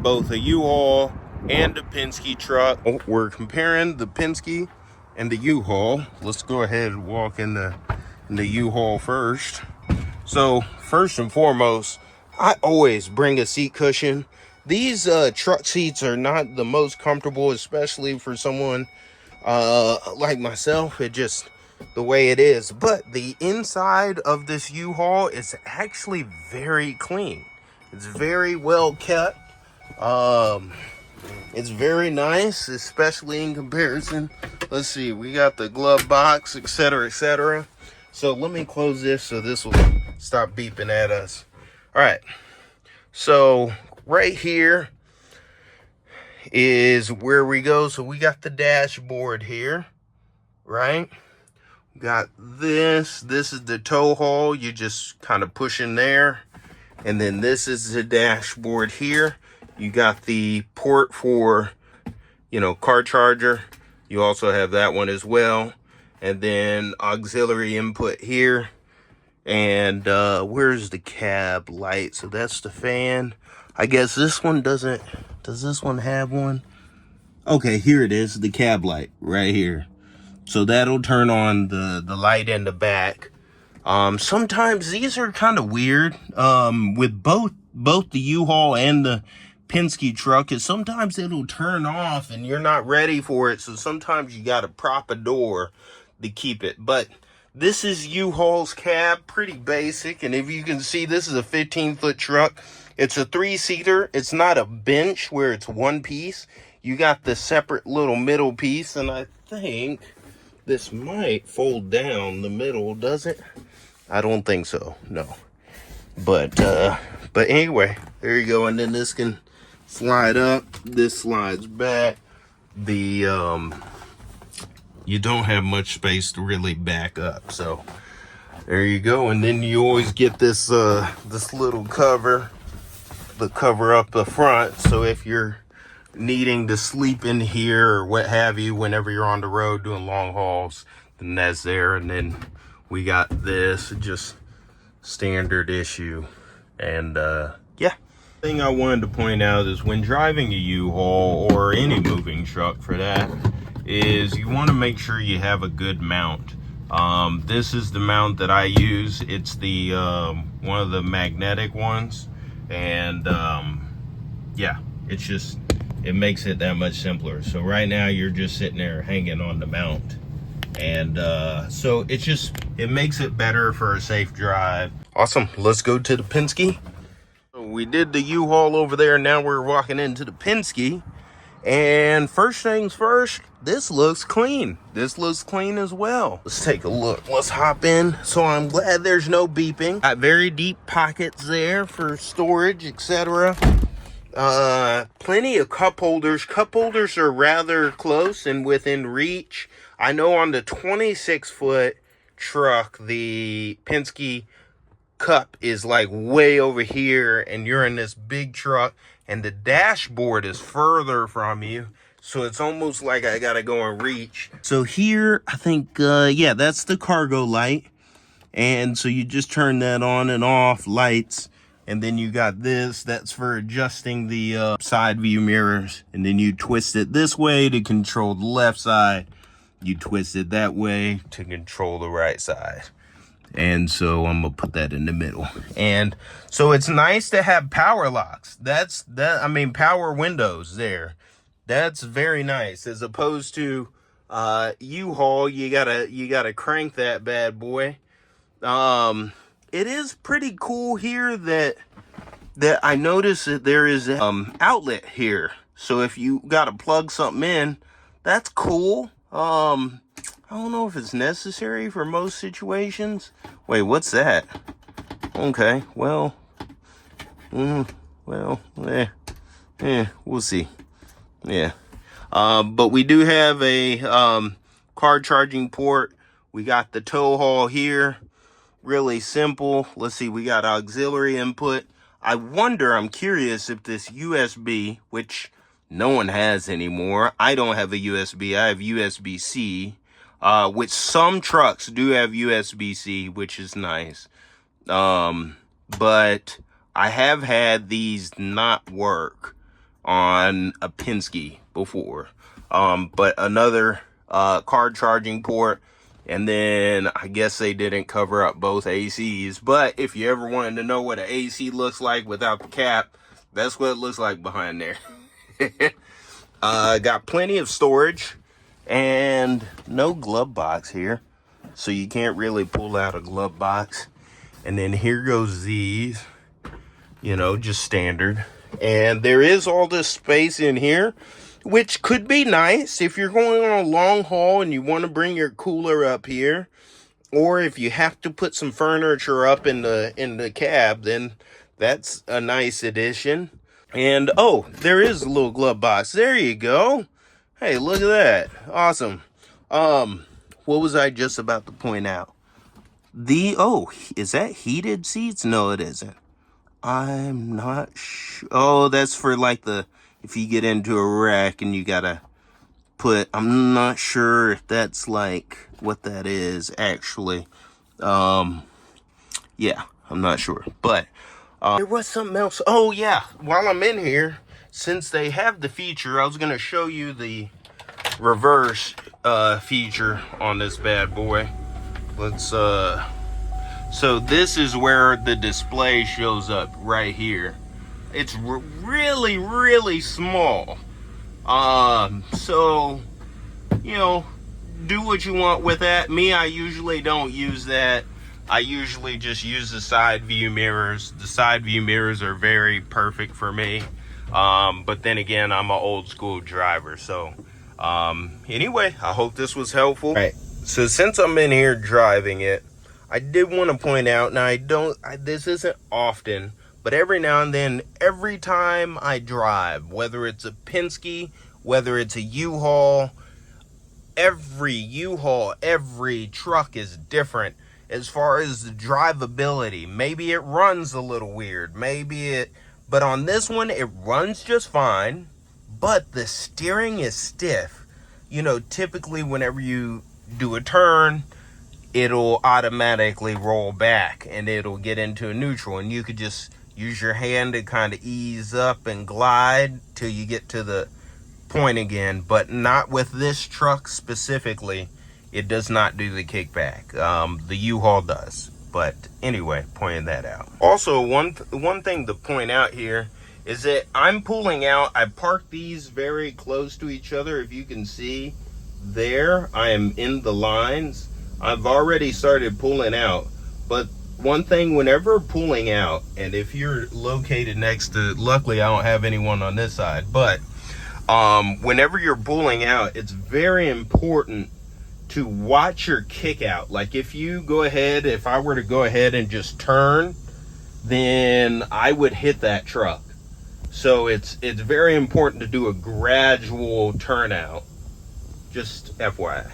both a U-Haul and a Penske truck. We're comparing the Penske and the U-Haul. Let's go ahead and walk in the U-Haul first. So first and foremost, I always bring a seat cushion. These truck seats are not the most comfortable, especially for someone like myself. It just the way it is. But the inside of this U-Haul is actually very clean. It's very well kept. It's very nice, especially in comparison. Let's see, we got the glove box, etc., etc. So let me close this so this will stop beeping at us. All right, so right here is where we go. So we got the dashboard here, right? We got this is the tow haul. You just kind of push in there, and then this is the dashboard here. You got the port for, car charger. You also have that one as well. And then auxiliary input here. And where's the cab light? So that's the fan. I guess this one doesn't. Does this one have one? Okay, here it is, the cab light right here. So that'll turn on the light in the back. Sometimes these are kind of weird with both the U-Haul and the Penske truck, is sometimes it'll turn off and you're not ready for it, so sometimes you got to prop a door to keep it. But this is U-Haul's cab, pretty basic. And if you can see, this is a 15-foot truck. It's a 3-seater. It's not a bench where it's one piece. You got the separate little middle piece, and I think this might fold down the middle, does it? I don't think so, no. But anyway, there you go. And then this can slide up, this slides back. The you don't have much space to really back up, so there you go. And then you always get this this little cover, the cover up the front, so if you're needing to sleep in here or what have you whenever you're on the road doing long hauls, then that's there. And then we got this, just standard issue. And yeah, thing I wanted to point out is when driving a U-Haul or any moving truck for that, is you want to make sure you have a good mount. This is the mount that I use. It's the one of the magnetic ones, and yeah, it makes it that much simpler. So right now you're just sitting there hanging on the mount, and so it makes it better for a safe drive. Awesome. Let's go to the Penske. So we did the U-Haul over there. Now we're walking into the Penske. And first things first, this looks clean. This looks clean as well. Let's take a look. Let's hop in. So I'm glad there's no beeping. Got very deep pockets there for storage, etc. Plenty of cup holders. Cup holders are rather close and within reach. I know on the 26-foot truck, the Penske cup is like way over here, and you're in this big truck, and the dashboard is further from you, so it's almost like I gotta go and reach. So here, I think, yeah, that's the cargo light, and so you just turn that on and off, lights, and then you got this, that's for adjusting the side view mirrors, and then you twist it this way to control the left side, you twist it that way to control the right side. And so I'm gonna put that in the middle. And so it's nice to have power locks. I mean, power windows there. That's very nice, as opposed to U-Haul. You gotta crank that bad boy. It is pretty cool here that I noticed that there is an outlet here. So if you gotta plug something in, that's cool. I don't know if it's necessary for most situations. Wait, what's that? Okay, well, we'll see. Yeah. But we do have a car charging port. We got the tow haul here. Really simple. Let's see, we got auxiliary input. I'm curious if this USB, which no one has anymore. I don't have a USB. I have USB-C. Which some trucks do have USB-C, which is nice. But I have had these not work. on a Penske before. But another car charging port, and then I guess they didn't cover up both ACs. But if you ever wanted to know what an AC looks like without the cap, that's what it looks like behind there. Got plenty of storage and no glove box here, so you can't really pull out a glove box. And then here goes these, you know, just standard. And there is all this space in here, which could be nice if you're going on a long haul and you want to bring your cooler up here, or if you have to put some furniture up in the cab, then that's a nice addition. And oh, there is a little glove box. There you go. Hey, look at that. Awesome. What was I just about to point out? Oh, is that heated seats? No, it isn't. I'm not sure. Oh, that's for like if you get into a wreck and you gotta I'm not sure if that's like what that is actually. Yeah, I'm not sure. But there was something else. Oh yeah, while I'm in here, since they have the feature, I was gonna show you the reverse feature on this bad boy. Let's so this is where the display shows up right here. It's really, really small. So, you know, do what you want with that. Me, I usually don't use that. I usually just use the side view mirrors. The side view mirrors are very perfect for me. But then again, I'm an old school driver. So, anyway, I hope this was helpful. All right. So since I'm in here driving it, I did want to point out, now this isn't often, but every now and then, every time I drive, whether it's a Penske, whether it's a U-Haul, every truck is different as far as the drivability. Maybe it runs a little weird, but on this one, it runs just fine, but the steering is stiff. You know, typically whenever you do a turn, it'll automatically roll back and it'll get into a neutral, and you could just use your hand to kind of ease up and glide till you get to the point again. But not with this truck specifically. It does not do the kickback. The U-Haul does. But anyway, pointing that out. Also, one thing to point out here is that I'm pulling out. I parked these very close to each other. If you can see there, I am in the lines. I've already started pulling out, but one thing, whenever pulling out, and if you're located next to, luckily I don't have anyone on this side, but whenever you're pulling out, it's very important to watch your kick out. Like if I were to go ahead and just turn, then I would hit that truck. So it's very important to do a gradual turnout. Just FYI.